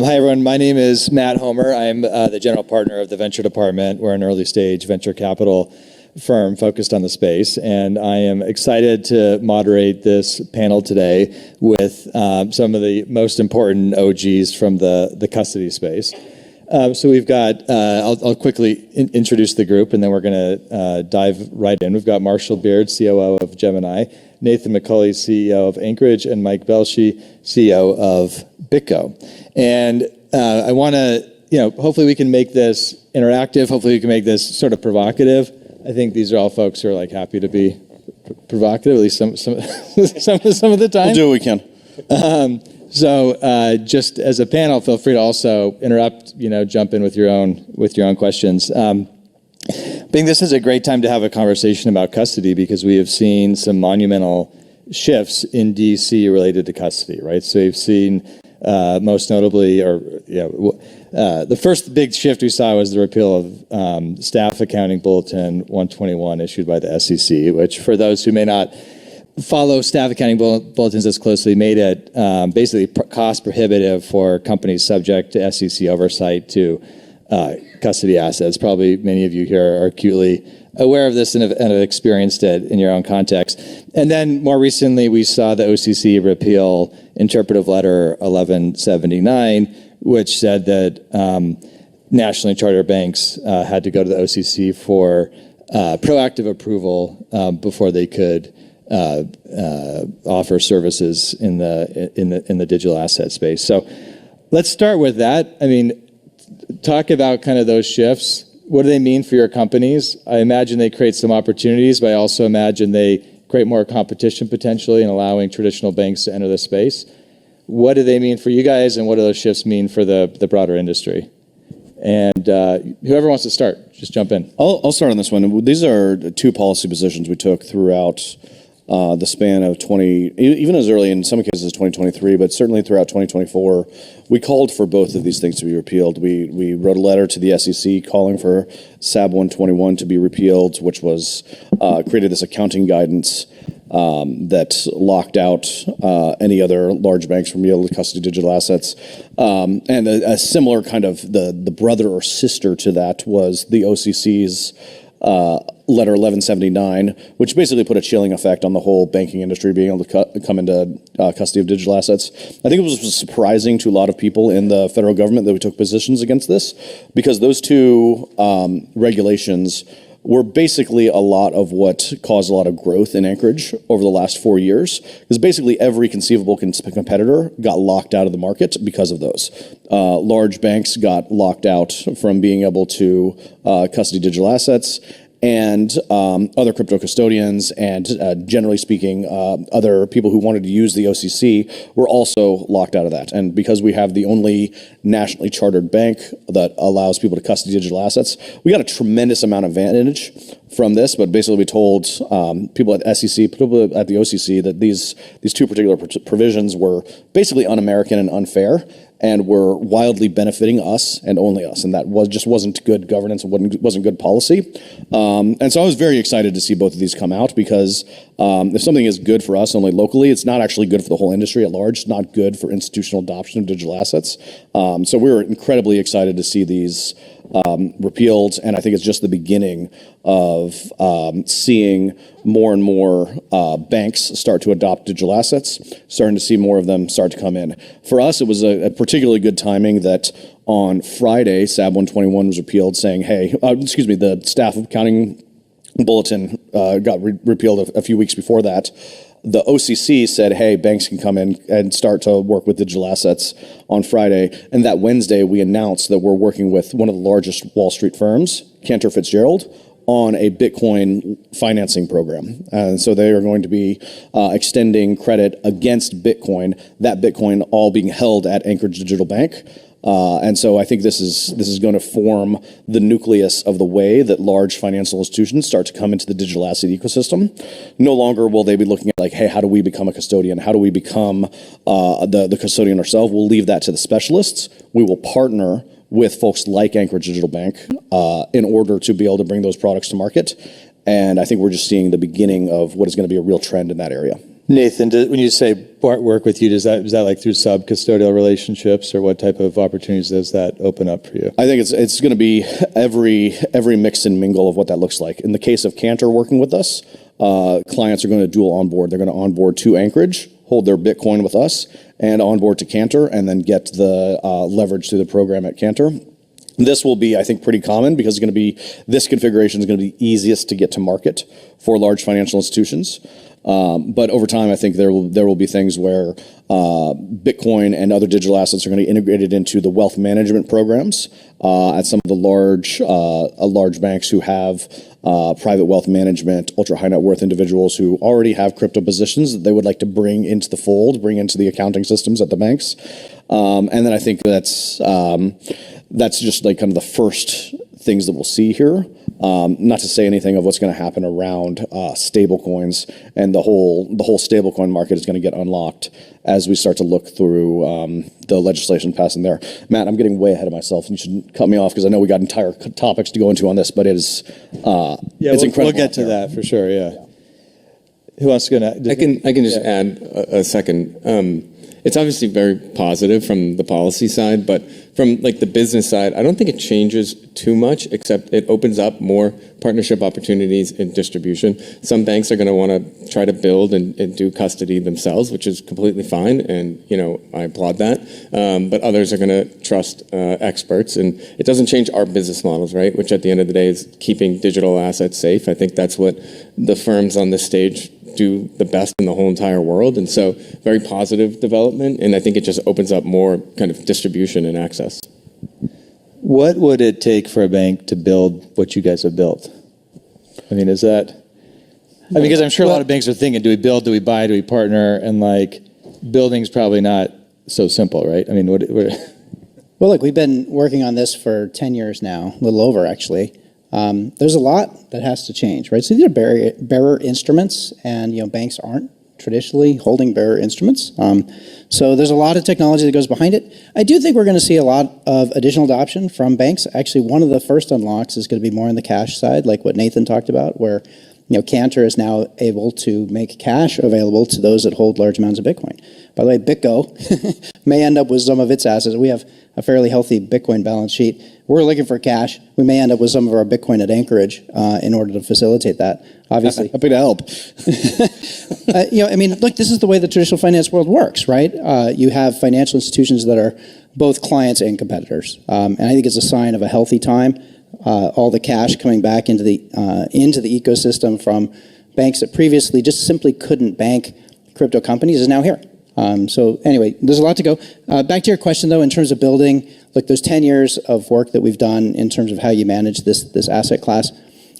Hi, everyone. My name is Matt Homer. I'm the general partner of the venture department. We're an early stage venture capital firm focused on the space, and I am excited to moderate this panel today with some of the most important OGs from the custody space. So we've got, I'll quickly introduce the group, and then we're going to dive right in. We've got Marshall Beard, COO of Gemini, Nathan McCulley, CEO of Anchorage, and Mike Belshi, CEO of BitGo. And I want to, hopefully we can make this interactive. Hopefully we can make this sort of provocative. I think these are all folks who are like happy to be provocative, at least some some of the time. We'll do what we can. So just as a panel, feel free to also interrupt, jump in with your own questions. I think this is a great time to have a conversation about custody because we have seen some monumental shifts in DC related to custody, right? So we've seen most notably, the first big shift we saw was the repeal of Staff Accounting Bulletin 121 issued by the SEC, which for those who may not follow staff accounting bulletins as closely made it basically cost prohibitive for companies subject to SEC oversight to custody assets. Probably many of you here are acutely aware of this and have experienced it in your own context. And then more recently, we saw the OCC repeal Interpretive Letter 1179, which said that nationally chartered banks had to go to the OCC for proactive approval before they could offer services in the digital asset space. So let's start with that. I mean, talk about kind of those shifts. What do they mean for your companies? I imagine they create some opportunities, but I also imagine they create more competition potentially in allowing traditional banks to enter the space. What do they mean for you guys, and what do those shifts mean for the broader industry? And whoever wants to start, just jump in. I'll start on this one. These are two policy positions we took throughout the span of even as early in some cases 2023, but certainly throughout 2024, we called for both of these things to be repealed. We wrote a letter to the SEC calling for SAB 121 to be repealed, which was created this accounting guidance that locked out any other large banks from being able to custody digital assets. And a similar kind of the brother or sister to that was the OCC's Letter 1179, which basically put a chilling effect on the whole banking industry being able to come into custody of digital assets. I think it was surprising to a lot of people in the federal government that we took positions against this, because those two regulations were basically a lot of what caused a lot of growth in Anchorage over the last 4 years, because basically every conceivable competitor got locked out of the market because of those. Large banks got locked out from being able to custody digital assets, and other crypto custodians and generally speaking, other people who wanted to use the OCC were also locked out of that. And because we have the only nationally chartered bank that allows people to custody digital assets, we got a tremendous amount of advantage from this. But basically we told people at SEC, people at the OCC, that these two particular provisions were basically un-American and unfair, and were wildly benefiting us and only us, and that wasn't good governance and wasn't good policy. And so I was very excited to see both of these come out, because if something is good for us only locally, it's not actually good for the whole industry at large. It's not good for institutional adoption of digital assets. So we were incredibly excited to see these repealed, and I think it's just the beginning of seeing more and more banks start to adopt digital assets, starting to see more of them start to come in. For us, it was a particularly good timing that on Friday, SAB 121 was repealed, saying, hey, the Staff Accounting Bulletin got repealed a few weeks before that. The OCC said, hey, banks can come in and start to work with digital assets on Friday. And that Wednesday, we announced that we're working with one of the largest Wall Street firms, Cantor Fitzgerald, on a Bitcoin financing program. And so they are going to be extending credit against Bitcoin, that Bitcoin all being held at Anchorage Digital Bank. And so I think this is going to form the nucleus of the way that large financial institutions start to come into the digital asset ecosystem. No longer will they be looking at like, hey, how do we become a custodian? How do we become the custodian ourselves? We'll leave that to the specialists. We will partner with folks like Anchorage Digital Bank in order to be able to bring those products to market. And I think we're just seeing the beginning of what is going to be a real trend in that area. Nathan, when you say work with you, is that like through sub-custodial relationships, or what type of opportunities does that open up for you? I think it's going to be every mix and mingle of what that looks like. In the case of Cantor working with us, clients are going to dual onboard. They're going to onboard to Anchorage, hold their Bitcoin with us, and onboard to Cantor, and then get the leverage through the program at Cantor. This will be, I think, pretty common because this configuration is going to be easiest to get to market for large financial institutions. But over time, I think there will be things where Bitcoin and other digital assets are going to be integrated into the wealth management programs at some of the large banks who have private wealth management, ultra high net worth individuals who already have crypto positions that they would like to bring into the fold, bring into the accounting systems at the banks. And then I think that's just like kind of the first things that we'll see here. Not to say anything of what's going to happen around stablecoins, and the whole stablecoin market is going to get unlocked as we start to look through the legislation passing there. Matt, I'm getting way ahead of myself, and you shouldn't cut me off because I know we got entire topics to go into on this, but it's incredible. We'll get to that for sure. Yeah. Who wants to go next? I can just add a second. It's obviously very positive from the policy side, but from like the business side, I don't think it changes too much, except it opens up more partnership opportunities in distribution. Some banks are going to want to try to build and do custody themselves, which is completely fine, and I applaud that. But others are going to trust experts, and it doesn't change our business models, right? Which at the end of the day is keeping digital assets safe. I think that's what the firms on this stage do the best in the whole entire world. And so very positive development. And I think it just opens up more kind of distribution and access. What would it take for a bank to build what you guys have built? I mean, because I'm sure a lot of banks are thinking, do we build, do we buy, do we partner? And like building's probably not so simple, right? I mean, what Well, look, we've been working on this for 10 years now, a little over actually. There's a lot that has to change, right? So these are bearer instruments, and banks aren't traditionally holding bearer instruments. So there's a lot of technology that goes behind it. I do think we're going to see a lot of additional adoption from banks. Actually, one of the first unlocks is going to be more on the cash side, like what Nathan talked about, where Cantor is now able to make cash available to those that hold large amounts of Bitcoin. By the way, BitGo may end up with some of its assets. We have a fairly healthy Bitcoin balance sheet. We're looking for cash. We may end up with some of our Bitcoin at Anchorage in order to facilitate that. Obviously, happy to help. Look, this is the way the traditional finance world works, right? You have financial institutions that are both clients and competitors, and I think it's a sign of a healthy time. All the cash coming back into the ecosystem from banks that previously just simply couldn't bank crypto companies is now here. So anyway, there's a lot to go. Back to your question though, in terms of building, look, there's 10 years of work that we've done in terms of how you manage this asset class.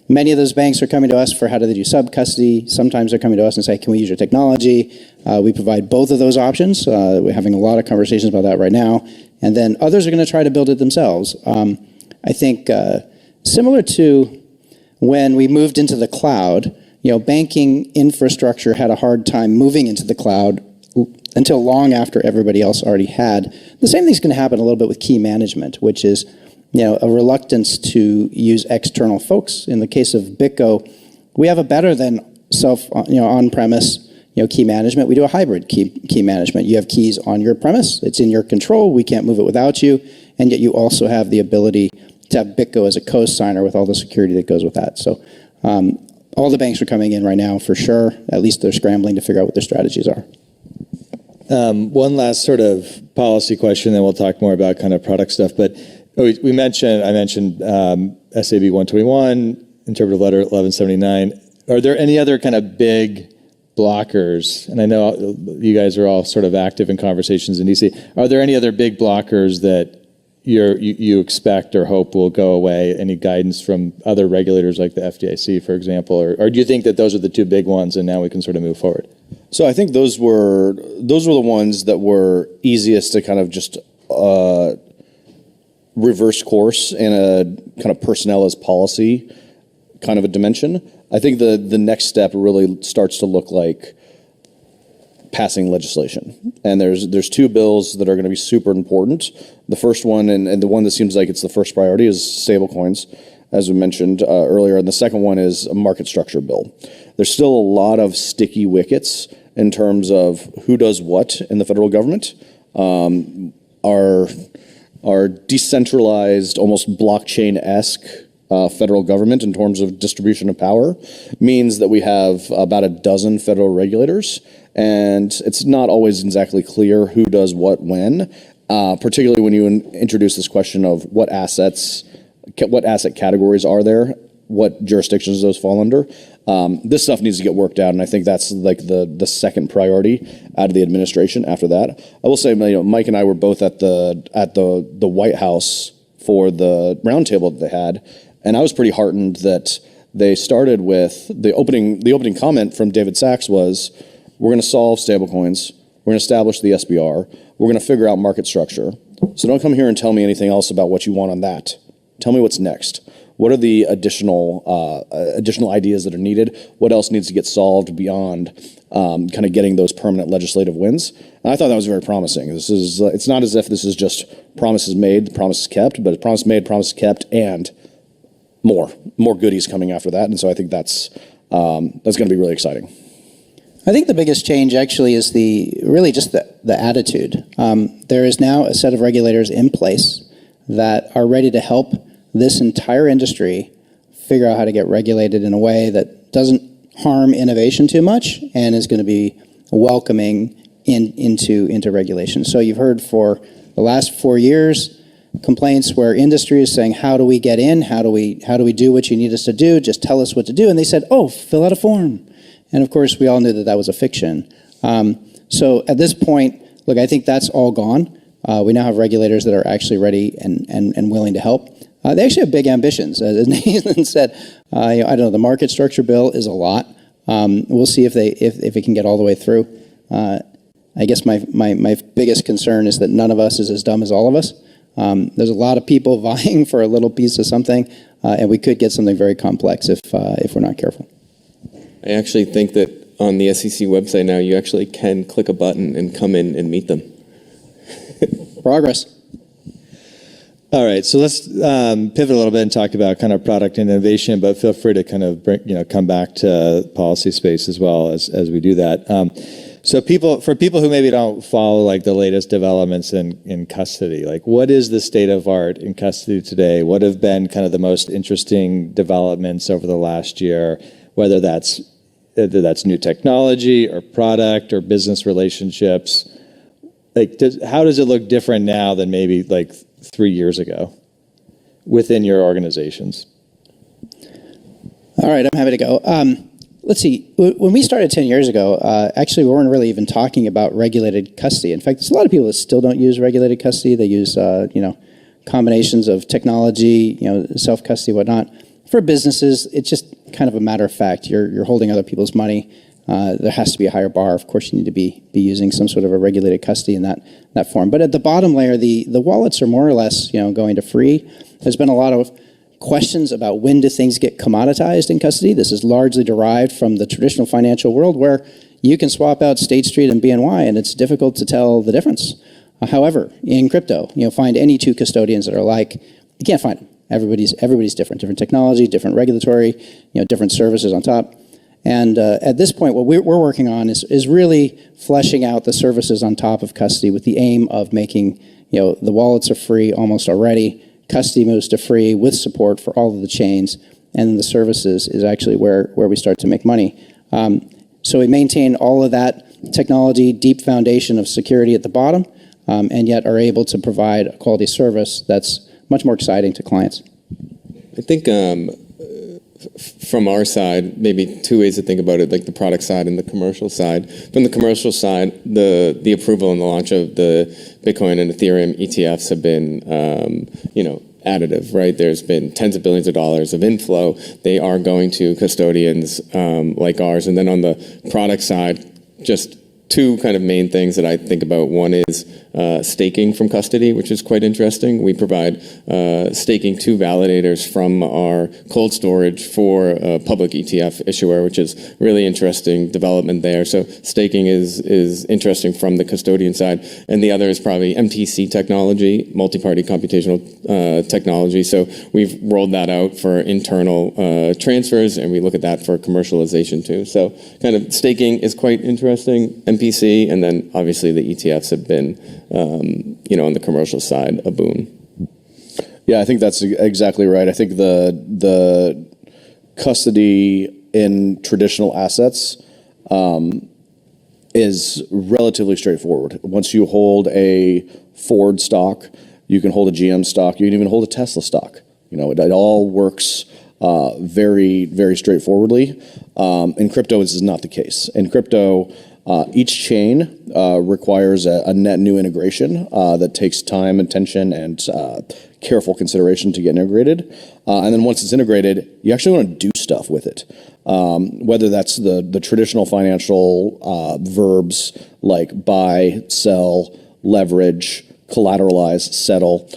Many of those banks are coming to us for how do they do sub-custody. Sometimes they're coming to us and say, can we use your technology? We provide both of those options. We're having a lot of conversations about that right now. And then others are going to try to build it themselves. I think similar to when we moved into the cloud, banking infrastructure had a hard time moving into the cloud until long after everybody else already had. The same thing's going to happen a little bit with key management, which is a reluctance to use external folks. In the case of BitGo, we have a better than on-premise key management. We do a hybrid key management. You have keys on your premise. It's in your control. We can't move it without you. And yet you also have the ability to have BitGo as a co-signer with all the security that goes with that. So all the banks are coming in right now for sure. At least they're scrambling to figure out what their strategies are. One last sort of policy question, then we'll talk more about kind of product stuff. But I mentioned SAB 121, Interpretive Letter 1179. Are there any other kind of big blockers? And I know you guys are all sort of active in conversations in DC. Are there any other big blockers that you expect or hope will go away? Any guidance from other regulators like the FDIC, for example? Or do you think that those are the two big ones and now we can sort of move forward? So I think those were the ones that were easiest to kind of just reverse course in a kind of personnel as policy kind of a dimension. I think the next step really starts to look like passing legislation. And there's two bills that are going to be super important. The first one, and the one that seems like it's the first priority, is stablecoins, as we mentioned earlier. And the second one is a market structure bill. There's still a lot of sticky wickets in terms of who does what in the federal government. Our decentralized, almost blockchain-esque federal government in terms of distribution of power means that we have about a dozen federal regulators, and it's not always exactly clear who does what when, particularly when you introduce this question of what asset categories are there, what jurisdictions those fall under. This stuff needs to get worked out, and I think that's like the second priority out of the administration after that. I will say, Mike and I were both at the White House for the roundtable that they had, and I was pretty heartened that they started with the opening comment from David Sachs was, we're going to solve stablecoins, we're going to establish the SBR, we're going to figure out market structure. So don't come here and tell me anything else about what you want on that. Tell me what's next. What are the additional ideas that are needed? What else needs to get solved beyond kind of getting those permanent legislative wins? And I thought that was very promising. It's not as if this is just promises made, promises kept, but it's promise made, promises kept, and more goodies coming after that. And so I think that's going to be really exciting. I think the biggest change actually is the attitude. There is now a set of regulators in place that are ready to help this entire industry figure out how to get regulated in a way that doesn't harm innovation too much and is going to be welcoming into regulation. So you've heard for the last 4 years complaints where industry is saying, how do we get in? How do we do what you need us to do? Just tell us what to do. And they said, oh, fill out a form. And of course, we all knew that was a fiction. So at this point, look, I think that's all gone. We now have regulators that are actually ready and willing to help. They actually have big ambitions. As Nathan said, I don't know, the market structure bill is a lot. We'll see if it can get all the way through. I guess my biggest concern is that none of us is as dumb as all of us. There's a lot of people vying for a little piece of something, and we could get something very complex if we're not careful. I actually think that on the SEC website now, you actually can click a button and come in and meet them. Progress. All right, so let's pivot a little bit and talk about kind of product and innovation, but feel free to kind of come back to policy space as well as we do that. So for people who maybe don't follow like the latest developments in custody, like what is the state of art in custody today? What have been kind of the most interesting developments over the last year, whether that's new technology or product or business relationships? Like, how does it look different now than maybe like 3 years ago within your organizations? All right, I'm happy to go. Let's see. When we started 10 years ago, actually we weren't really even talking about regulated custody. In fact, there's a lot of people that still don't use regulated custody. They use combinations of technology, self-custody, whatnot. For businesses, it's just kind of a matter of fact. You're holding other people's money. There has to be a higher bar. Of course, you need to be using some sort of a regulated custody in that form. But at the bottom layer, the wallets are more or less going to free. There's been a lot of questions about when do things get commoditized in custody. This is largely derived from the traditional financial world where you can swap out State Street and BNY, and it's difficult to tell the difference. However, in crypto, find any two custodians that are alike. You can't find them. Everybody's different technology, different regulatory, different services on top. And at this point, what we're working on is really fleshing out the services on top of custody with the aim of making, the wallets are free almost already. Custody moves to free with support for all of the chains. And then the services is actually where we start to make money. So we maintain all of that technology, deep foundation of security at the bottom, and yet are able to provide a quality service that's much more exciting to clients. I think from our side, maybe two ways to think about it, like the product side and the commercial side. From the commercial side, the approval and the launch of the Bitcoin and Ethereum ETFs have been, additive, right? There's been tens of billions of dollars of inflow. They are going to custodians like ours. And then on the product side, just two kind of main things that I think about. One is staking from custody, which is quite interesting. We provide staking to validators from our cold storage for a public ETF issuer, which is really interesting development there. So staking is interesting from the custodian side. And the other is probably MTC technology, multi-party computational technology. So we've rolled that out for internal transfers, and we look at that for commercialization too. So kind of staking is quite interesting, MPC, and then obviously the ETFs have been, on the commercial side, a boon. Yeah, I think that's exactly right. I think the custody in traditional assets is relatively straightforward. Once you hold a Ford stock, you can hold a GM stock, you can even hold a Tesla stock. It all works very, very straightforwardly. In crypto, this is not the case. In crypto, each chain requires a net new integration that takes time, attention, and careful consideration to get integrated. And then once it's integrated, you actually want to do stuff with it. Whether that's the traditional financial verbs like buy, sell, leverage, collateralize, settle.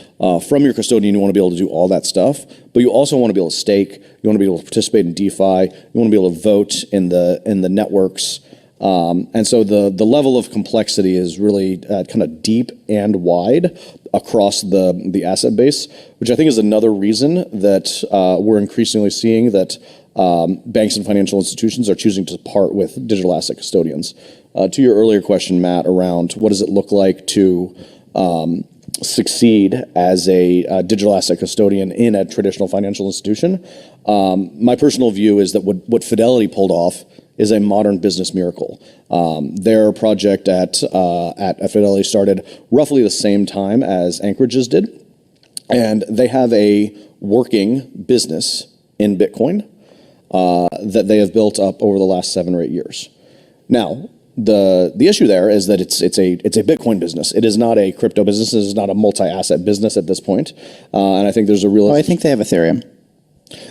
From your custodian, you want to be able to do all that stuff, but you also want to be able to stake. You want to be able to participate in DeFi. You want to be able to vote in the networks. And so the level of complexity is really kind of deep and wide across the asset base, which I think is another reason that we're increasingly seeing that banks and financial institutions are choosing to part with digital asset custodians. To your earlier question, Matt, around what does it look like to succeed as a digital asset custodian in a traditional financial institution, my personal view is that what Fidelity pulled off is a modern business miracle. Their project at Fidelity started roughly the same time as Anchorage's did, and they have a working business in Bitcoin that they have built up over the last 7 or 8 years. Now, the issue there is that it's a Bitcoin business. It is not a crypto business. It is not a multi-asset business at this point. And I think there's a real... Well, I think they have Ethereum.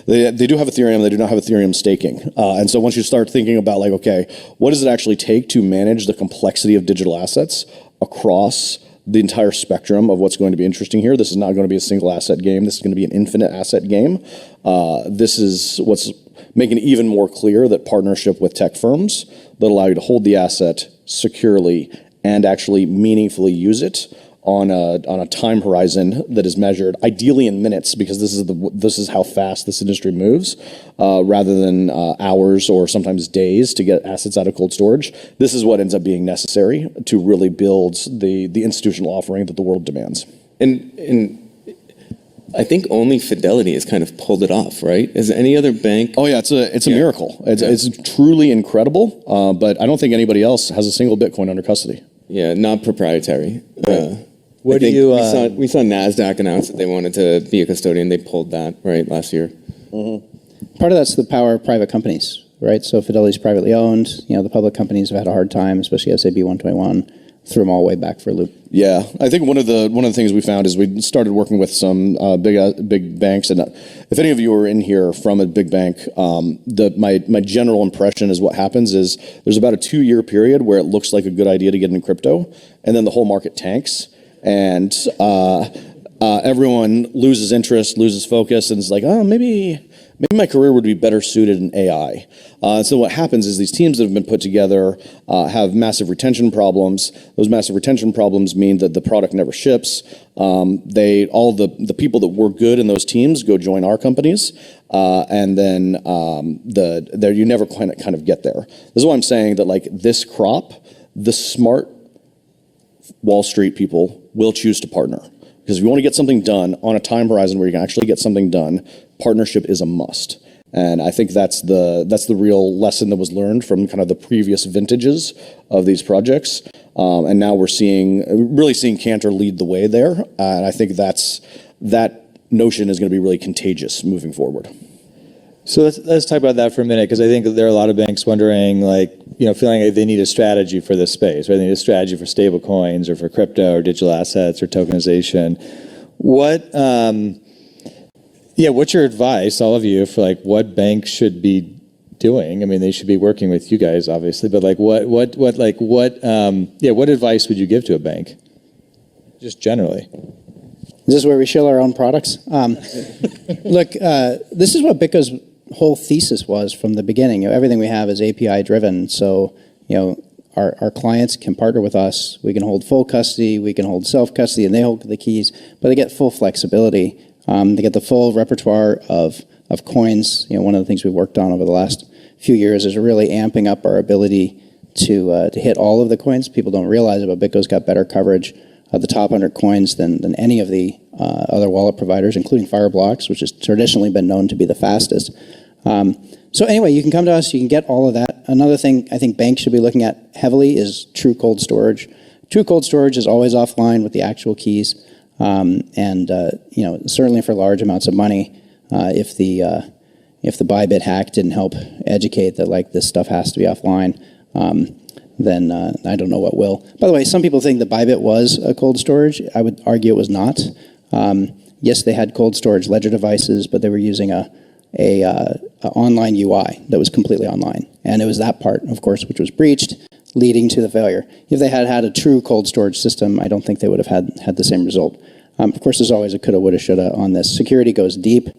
They do have Ethereum. They do not have Ethereum staking. And so once you start thinking about like, okay, what does it actually take to manage the complexity of digital assets across the entire spectrum of what's going to be interesting here? This is not going to be a single asset game. This is going to be an infinite asset game. This is what's making it even more clear that partnership with tech firms that allow you to hold the asset securely and actually meaningfully use it on a time horizon that is measured ideally in minutes, because this is how fast this industry moves, rather than hours or sometimes days to get assets out of cold storage. This is what ends up being necessary to really build the institutional offering that the world demands. And I think only Fidelity has kind of pulled it off, right? Is any other bank? Oh yeah, it's a miracle. It's truly incredible, but I don't think anybody else has a single Bitcoin under custody. Yeah, not proprietary. Right. What do you? We saw NASDAQ announce that they wanted to be a custodian. They pulled that right last year. Mm-hmm. Part of that's the power of private companies, right? So Fidelity's privately owned. The public companies have had a hard time, especially SAB 121. Threw them all the way back for a loop. Yeah, I think one of the things we found is we started working with some big banks, and if any of you are in here from a big bank, my general impression is what happens is there's about a 2-year period where it looks like a good idea to get into crypto, and then the whole market tanks, and everyone loses interest, loses focus, and is like, oh, maybe my career would be better suited in AI. So what happens is these teams that have been put together have massive retention problems. Those massive retention problems mean that the product never ships. All the people that were good in those teams go join our companies, and then you never kind of get there. This is why I'm saying that like this crop, the smart Wall Street people will choose to partner. Because if you want to get something done on a time horizon where you can actually get something done, partnership is a must. And I think that's the real lesson that was learned from kind of the previous vintages of these projects. And now we're really seeing Cantor lead the way there. And I think that notion is going to be really contagious moving forward. So let's talk about that for a minute, because I think there are a lot of banks wondering, feeling like they need a strategy for this space, right? They need a strategy for stable coins or for crypto or digital assets or tokenization. What's your advice, all of you, for what banks should be doing? I mean, they should be working with you guys, obviously, but what advice would you give to a bank? just generally? Is this where we show our own products? Look, this is what BitGo's whole thesis was from the beginning. Everything we have is API driven. So, our clients can partner with us. We can hold full custody. We can hold self-custody, and they hold the keys. But they get full flexibility. They get the full repertoire of coins. One of the things we've worked on over the last few years is really amping up our ability to hit all of the coins. People don't realize it, but BitGo's got better coverage of the top 100 coins than any of the other wallet providers, including Fireblocks, which has traditionally been known to be the fastest. So anyway, you can come to us, you can get all of that. Another thing I think banks should be looking at heavily is true cold storage. True cold storage is always offline with the actual keys. Certainly for large amounts of money, if the Bybit hack didn't help educate that this stuff has to be offline, then I don't know what will. By the way, some people think that Bybit was a cold storage. I would argue it was not. Yes, they had cold storage ledger devices, but they were using a online UI that was completely online. And it was that part, of course, which was breached, leading to the failure. If they had had a true cold storage system, I don't think they would have had the same result. Of course, there's always a coulda, woulda, shoulda on this. Security goes deep.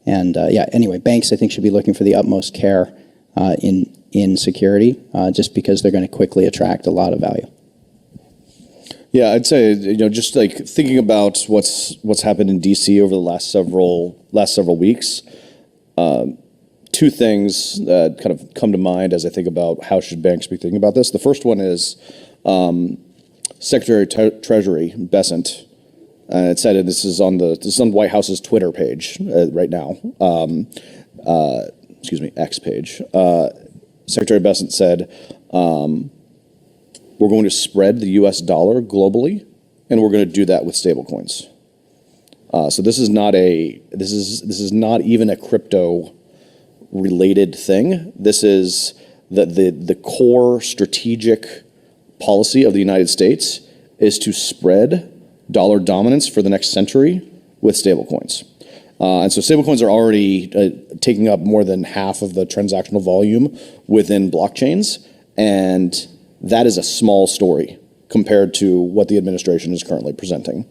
Anyway, banks, I think, should be looking for the utmost care in security, just because they're going to quickly attract a lot of value. Yeah, I'd say just like thinking about what's happened in DC over the last several weeks. Two things that kind of come to mind as I think about how should banks be thinking about this. The first one is Secretary of Treasury Bessent. It said this is on the White House's Twitter page right now. X page. Secretary Bessent said, we're going to spread the U.S. dollar globally, and we're going to do that with stablecoins. So this is not even a crypto-related thing. This is the core strategic policy of the United States is to spread dollar dominance for the next century with stablecoins. And so stablecoins are already taking up more than half of the transactional volume within blockchains, and that is a small story compared to what the administration is currently presenting.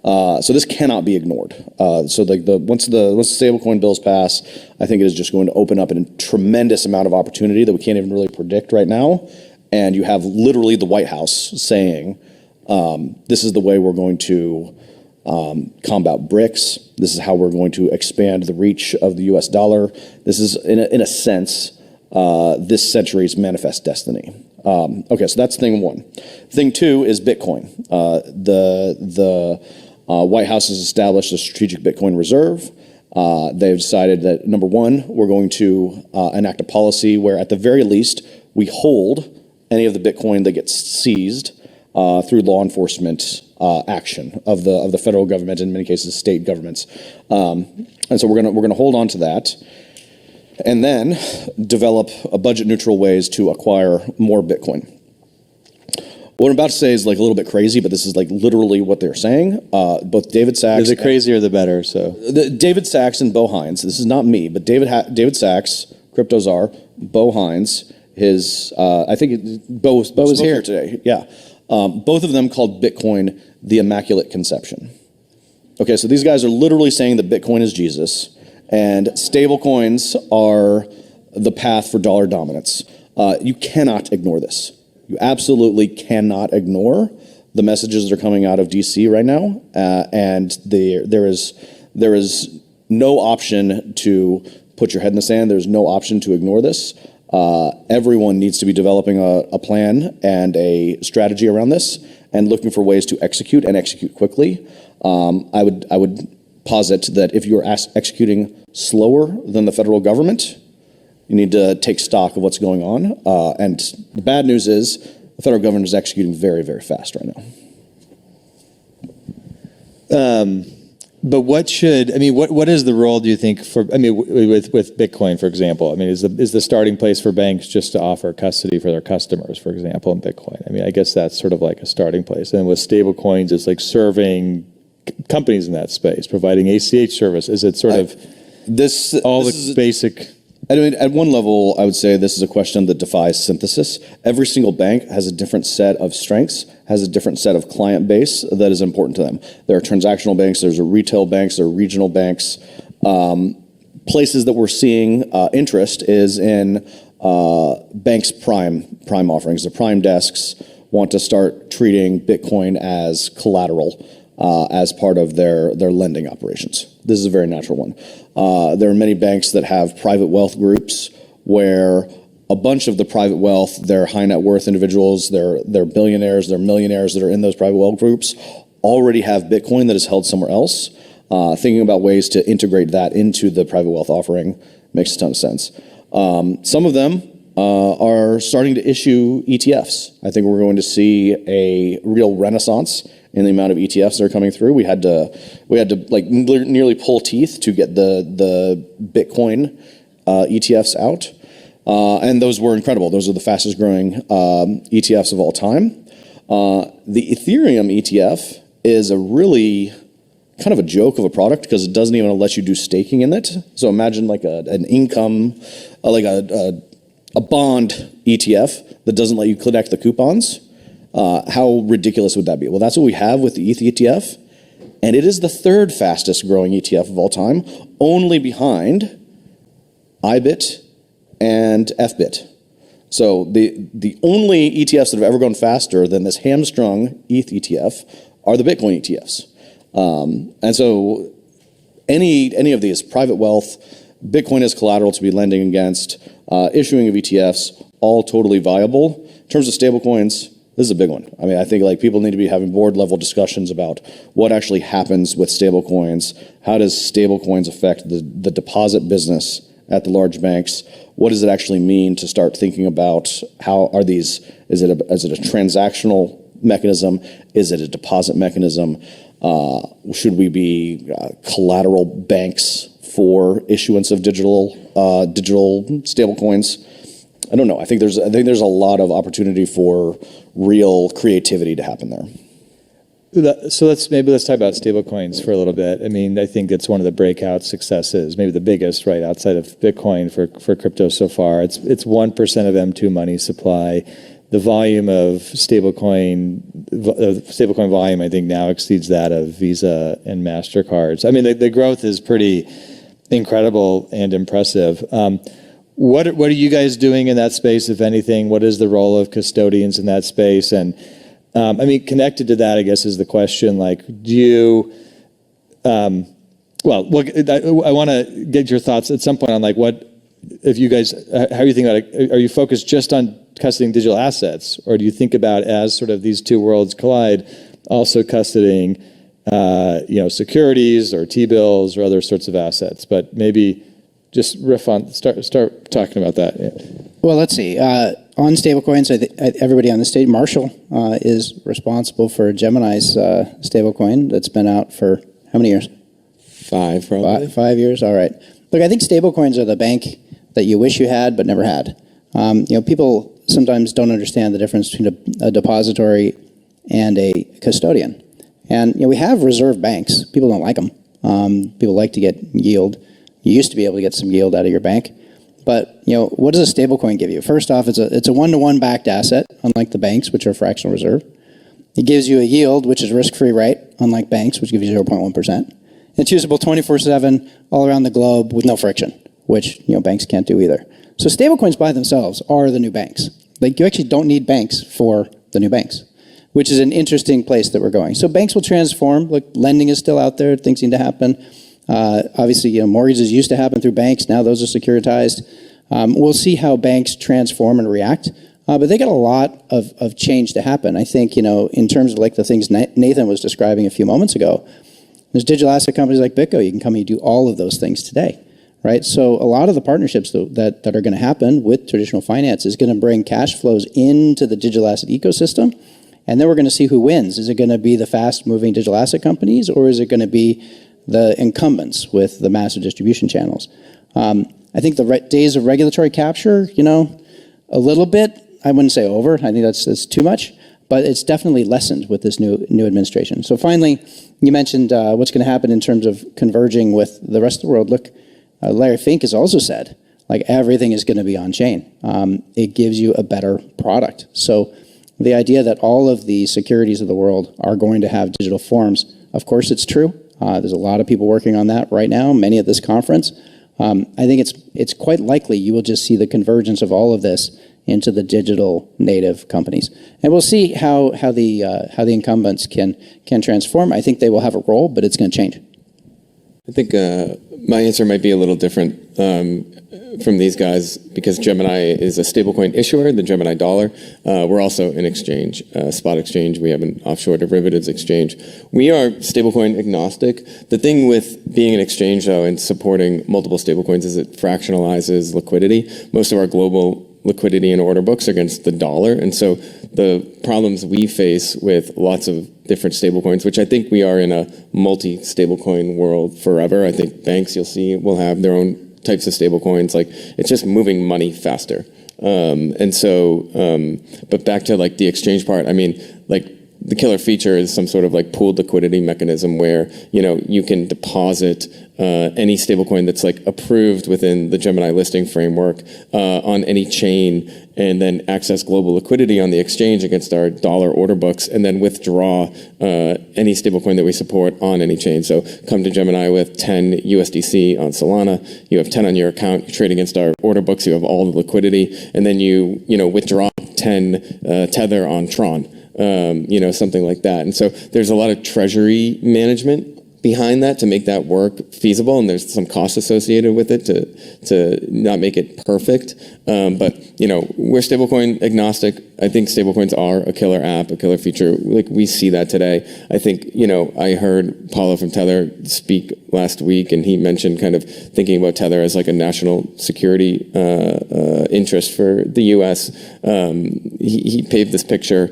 So this cannot be ignored. Once the stablecoin bills pass, I think it is just going to open up a tremendous amount of opportunity that we can't even really predict right now. And you have literally the White House saying, this is the way we're going to combat BRICS. This is how we're going to expand the reach of the U.S. dollar. This is, in a sense, this century's manifest destiny. Okay, so that's thing one. Thing two is Bitcoin. The White House has established a strategic Bitcoin reserve. They've decided that, number one, we're going to enact a policy where, at the very least, we hold any of the Bitcoin that gets seized through law enforcement action of the federal government, in many cases, state governments. And so we're gonna hold on to that, and then develop a budget-neutral ways to acquire more Bitcoin. What I'm about to say is like a little bit crazy, but this is like literally what they're saying. Both David Sachs... The crazier, the better, so... David Sachs and Bo Hines, this is not me, but David Sachs, crypto czar, Bo Hines, I think Bo was here today, yeah. Both of them called Bitcoin the Immaculate Conception. Okay, so these guys are literally saying that Bitcoin is Jesus, and stablecoins are the path for dollar dominance. You cannot ignore this. You absolutely cannot ignore the messages that are coming out of DC right now, and there is no option to put your head in the sand. There's no option to ignore this. Everyone needs to be developing a plan and a strategy around this, and looking for ways to execute and execute quickly. I would posit that if you're executing slower than the federal government, you need to take stock of what's going on. And the bad news is the federal government is executing very, very fast right now. But what is the role, do you think, with Bitcoin, for example? I mean, is the starting place for banks just to offer custody for their customers, for example, in Bitcoin? I mean, I guess that's sort of like a starting place. And with stable coins, it's like serving companies in that space, providing ACH service. Is it sort of basic I mean, at one level, I would say this is a question that defies synthesis. Every single bank has a different set of strengths, has a different set of client base that is important to them. There are transactional banks, there's retail banks, there are regional banks. Places that we're seeing interest is in banks' prime offerings. The prime desks want to start treating Bitcoin as collateral as part of their lending operations. This is a very natural one. There are many banks that have private wealth groups where a bunch of the private wealth, they're high net worth individuals, they're billionaires, they're millionaires that are in those private wealth groups, already have Bitcoin that is held somewhere else. Thinking about ways to integrate that into the private wealth offering makes a ton of sense. Some of them are starting to issue ETFs. I think we're going to see a real renaissance in the amount of ETFs that are coming through. We had to like nearly pull teeth to get the Bitcoin ETFs out, and those were incredible. Those are the fastest growing ETFs of all time. The Ethereum ETF is a really kind of a joke of a product because it doesn't even let you do staking in it. So imagine like an income, like a bond ETF that doesn't let you collect the coupons. How ridiculous would that be? Well, that's what we have with the ETH ETF, and it is the third fastest growing ETF of all time, only behind IBIT and FBIT. So the only ETFs that have ever gone faster than this hamstrung ETH ETF are the Bitcoin ETFs. And so any of these, private wealth, Bitcoin as collateral to be lending against, issuing of ETFs, all totally viable. In terms of stablecoins, this is a big one. I mean, I think like people need to be having board level discussions about what actually happens with stablecoins. How does stablecoins affect the deposit business at the large banks? What does it actually mean to start thinking about how are these, is it a transactional mechanism? Is it a deposit mechanism? Should we be collateral banks for issuance of digital stablecoins? I don't know. I think there's a lot of opportunity for real creativity to happen there. So let's talk about stablecoins for a little bit. I mean, I think it's one of the breakout successes, maybe the biggest, right, outside of Bitcoin for crypto so far. It's 1% of M2 money supply. The volume of stablecoin volume, I think, now exceeds that of Visa and MasterCards. I mean, the growth is pretty incredible and impressive. What are you guys doing in that space, if anything? What is the role of custodians in that space? And I mean, connected to that, I guess, is the question, like, do you, well, look, I want to get your thoughts at some point on, like, what, if you guys, how are you thinking about it? Are you focused just on custodying digital assets, or do you think about, as sort of these two worlds collide, also custodying, securities or T-bills or other sorts of assets? But maybe just riff on, start talking about that. Yeah. Well, let's see. On stablecoins, everybody on the stage, Marshall is responsible for Gemini's stablecoin that's been out for how many years? 5, probably. 5 years, all right. Look, I think stablecoins are the bank that you wish you had but never had. People sometimes don't understand the difference between a depository and a custodian. And we have reserve banks. People don't like them. People like to get yield. You used to be able to get some yield out of your bank. But what does a stablecoin give you? First off, it's a one-to-one backed asset, unlike the banks, which are fractional reserve. It gives you a yield, which is risk-free, right? Unlike banks, which give you 0.1%. It's usable 24/7 all around the globe with no friction, which banks can't do either. So stablecoins by themselves are the new banks. Like, you actually don't need banks for the new banks, which is an interesting place that we're going. So banks will transform. Look, lending is still out there. Things need to happen. Obviously, mortgages used to happen through banks. Now those are securitized. We'll see how banks transform and react. But they got a lot of change to happen. I think, in terms of like the things Nathan was describing a few moments ago, there's digital asset companies like BitGo. You can come and do all of those things today, right? So a lot of the partnerships that are going to happen with traditional finance is going to bring cash flows into the digital asset ecosystem. And then we're going to see who wins. Is it going to be the fast-moving digital asset companies, or is it going to be the incumbents with the massive distribution channels? I think the days of regulatory capture, a little bit, I wouldn't say over. I think that's too much, but it's definitely lessened with this new administration. So finally, you mentioned what's going to happen in terms of converging with the rest of the world. Look, Larry Fink has also said, like everything is going to be on chain. It gives you a better product. So the idea that all of the securities of the world are going to have digital forms, of course it's true. There's a lot of people working on that right now, many at this conference. I think it's quite likely you will just see the convergence of all of this into the digital native companies, and we'll see how the incumbents can transform. I think they will have a role, but it's going to change. I think my answer might be a little different from these guys because Gemini is a stablecoin issuer, the Gemini dollar. We're also an exchange, spot exchange. We have an offshore derivatives exchange. We are stablecoin agnostic. The thing with being an exchange, though, and supporting multiple stablecoins is it fractionalizes liquidity. Most of our global liquidity and order books against the dollar. And so the problems we face with lots of different stablecoins, which I think we are in a multi-stablecoin world forever. I think banks, you'll see, will have their own types of stablecoins. Like, it's just moving money faster. But back to like the exchange part, I mean, like, the killer feature is some sort of like pooled liquidity mechanism where, you know, you can deposit any stablecoin that's like approved within the Gemini listing framework on any chain, and then access global liquidity on the exchange against our dollar order books, and then withdraw any stablecoin that we support on any chain. So come to Gemini with 10 USDC on Solana, you have 10 on your account, you trade against our order books, you have all the liquidity, and then you withdraw 10 Tether on Tron. Something like that. And so there's a lot of treasury management behind that to make that work feasible, and there's some cost associated with it to not make it perfect. But we're stablecoin agnostic. I think stablecoins are a killer app, a killer feature. Like, we see that today. I think, I heard Paulo from Tether speak last week, and he mentioned kind of thinking about Tether as like a national security interest for the U.S. He paved this picture,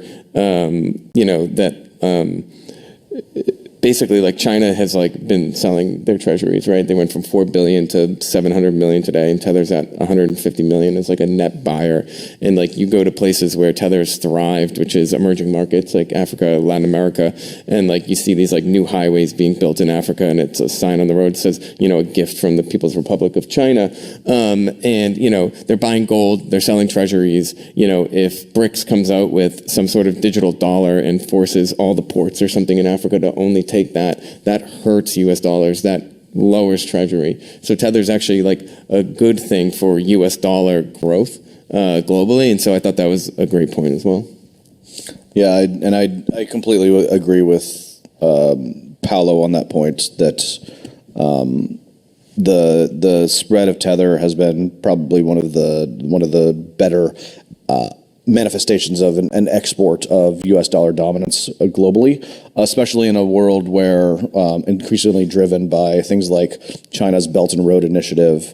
basically, like, China has like been selling their treasuries, right? They went from 4 billion to 700 million today, and Tether's at 150 million as like a net buyer. And like, you go to places where Tether's thrived, which is emerging markets like Africa, Latin America, and like, you see these like new highways being built in Africa, and it's a sign on the road that says, a gift from the People's Republic of China. They're buying gold, they're selling treasuries. If BRICS comes out with some sort of digital dollar and forces all the ports or something in Africa to only take that hurts US dollars, that lowers treasury. So Tether's actually like a good thing for US dollar growth globally, and so I thought that was a great point as well. Yeah, I completely agree with Paulo on that point, that the spread of Tether has been probably one of the better manifestations of an export of U.S. dollar dominance globally, especially in a world where increasingly driven by things like China's Belt and Road Initiative,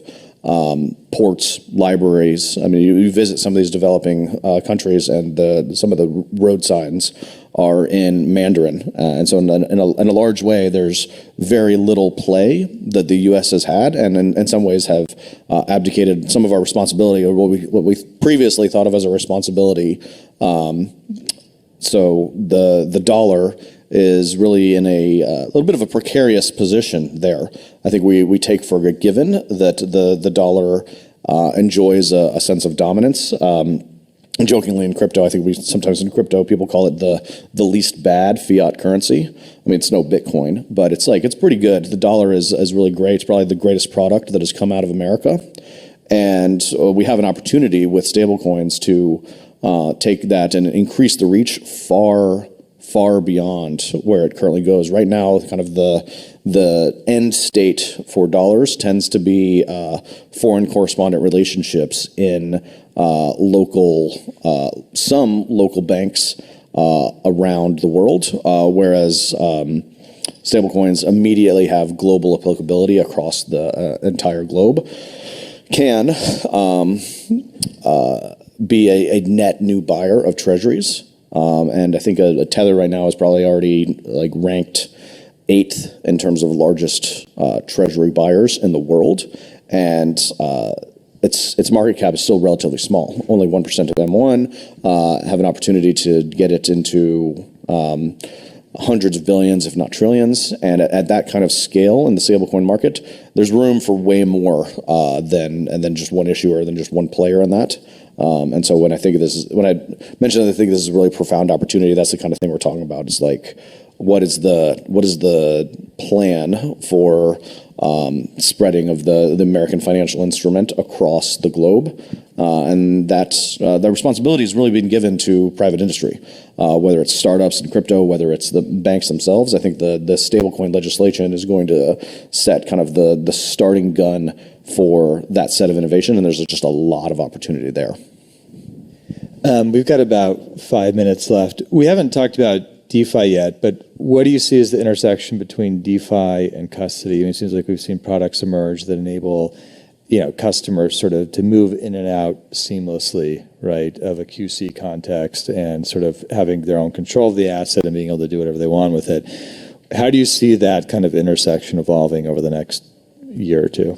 ports, libraries. I mean, you visit some of these developing countries, and some of the road signs are in Mandarin, and so in a large way, there's very little play that the U.S. has had, and in some ways have abdicated some of our responsibility, or what we previously thought of as a responsibility. So the dollar is really in a little bit of a precarious position there. I think we take for a given that the dollar enjoys a sense of dominance. And jokingly, in crypto, I think sometimes in crypto people call it the least bad fiat currency. I mean, it's no Bitcoin, but it's pretty good. The dollar is really great. It's probably the greatest product that has come out of America, and we have an opportunity with stablecoins to take that and increase the reach far beyond where it currently goes. Right now, kind of the end state for dollars tends to be foreign correspondent relationships in some local banks around the world, whereas stablecoins immediately have global applicability across the entire globe, can be a net new buyer of treasuries. And I think a Tether right now is probably already like ranked 8th in terms of largest treasury buyers in the world, and its market cap is still relatively small. Only 1% of M1 have an opportunity to get it into hundreds of billions, if not trillions. And at that kind of scale in the stablecoin market, there's room for way more than just one issuer, than just one player in that. And so when I mentioned that I think this is a really profound opportunity, that's the kind of thing we're talking about. Is like, what is the plan for spreading of the American financial instrument across the globe? And that's the responsibility has really been given to private industry, whether it's startups in crypto, whether it's the banks themselves. I think the stablecoin legislation is going to set kind of the starting gun for that set of innovation, and there's just a lot of opportunity there. We've got about 5 minutes left. We haven't talked about DeFi yet, but what do you see as the intersection between DeFi and custody? I mean, it seems like we've seen products emerge that enable, customers sort of to move in and out seamlessly, right, of a QC context and sort of having their own control of the asset and being able to do whatever they want with it. How do you see that kind of intersection evolving over the next year or two?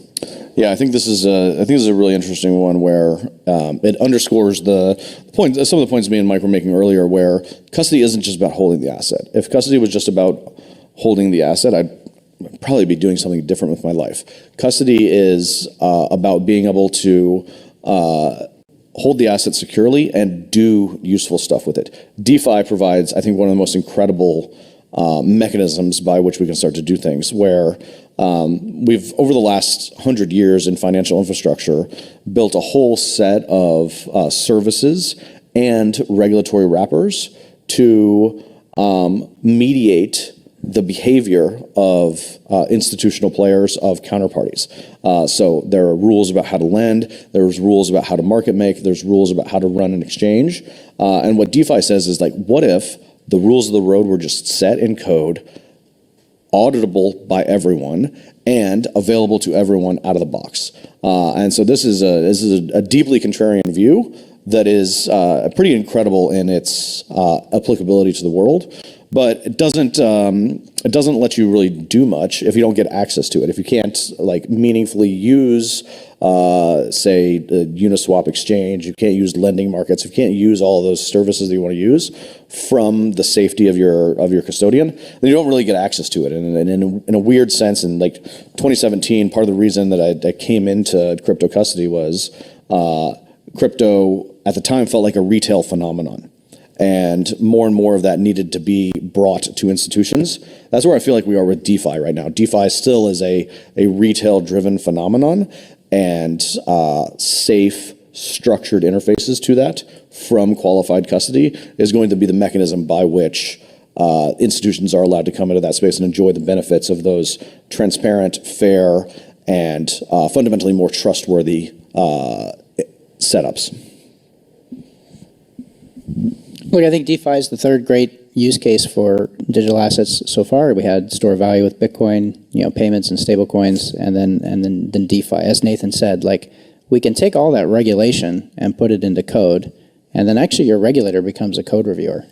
Yeah, I think this is a really interesting one where it underscores the point, some of the points me and Mike were making earlier, where custody isn't just about holding the asset. If custody was just about holding the asset, I'd probably be doing something different with my life. Custody is about being able to hold the asset securely and do useful stuff with it. DeFi provides, I think, one of the most incredible mechanisms by which we can start to do things, where we've, over the last 100 years in financial infrastructure, built a whole set of services and regulatory wrappers to mediate the behavior of institutional players, of counterparties. So there are rules about how to lend, there's rules about how to market make, there's rules about how to run an exchange. And what DeFi says is, like, what if the rules of the road were just set in code, auditable by everyone, and available to everyone out of the box? And so this is a deeply contrarian view that is pretty incredible in its applicability to the world, but it doesn't let you really do much if you don't get access to it. If you can't meaningfully use, say, the Uniswap exchange, you can't use lending markets, if you can't use all of those services that you want to use from the safety of your custodian, then you don't really get access to it. And in a weird sense, in 2017, part of the reason that I came into crypto custody was crypto at the time felt like a retail phenomenon. And more of that needed to be brought to institutions. That's where I feel like we are with DeFi right now. DeFi still is a retail-driven phenomenon, and safe, structured interfaces to that from qualified custody is going to be the mechanism by which institutions are allowed to come into that space and enjoy the benefits of those transparent, fair, and fundamentally more trustworthy setups. Look, I think DeFi is the third great use case for digital assets so far. We had store value with Bitcoin, payments and stable coins, and then DeFi. As Nathan said, we can take all that regulation and put it into code, and then actually your regulator becomes a code reviewer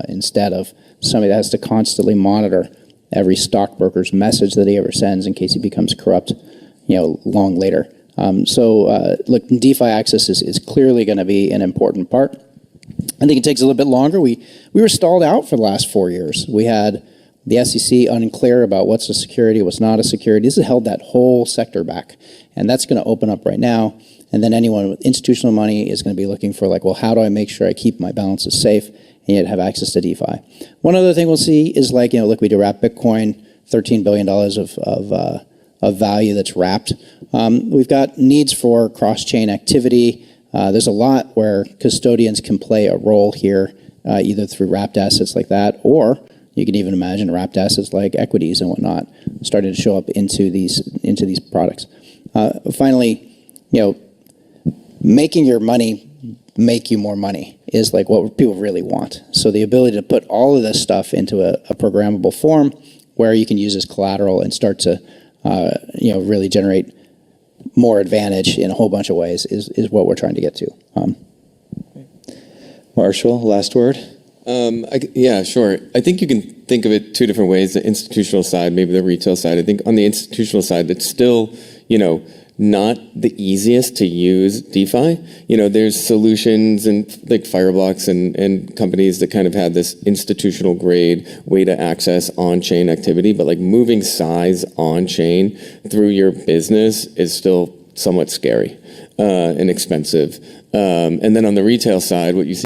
instead of somebody that has to constantly monitor every stockbroker's message that he ever sends in case he becomes corrupt, long later. Look, DeFi access is clearly going to be an important part. I think it takes a little bit longer. We were stalled out for the last 4 years. We had the SEC unclear about what's a security, what's not a security. This has held that whole sector back, and that's going to open up right now. And then anyone with institutional money is going to be looking for how do I make sure I keep my balances safe and yet have access to DeFi? One other thing we'll see is look, we do wrap Bitcoin, $13 billion of value that's wrapped. We've got needs for cross-chain activity. There's a lot where custodians can play a role here, either through wrapped assets like that, or you can even imagine wrapped assets like equities and whatnot starting to show up into these products. Finally, making your money make you more money is what people really want. So the ability to put all of this stuff into a programmable form where you can use as collateral and start to really generate more advantage in a whole bunch of ways is what we're trying to get to. Marshall, last word? Yeah, sure. I think you can think of it two different ways, the institutional side, maybe the retail side. I think on the institutional side, it's still, not the easiest to use DeFi. There's solutions and like Fireblocks and companies that kind of had this institutional grade way to access on-chain activity, but like moving size on-chain through your business is still somewhat scary and expensive. And then on the retail side, what you see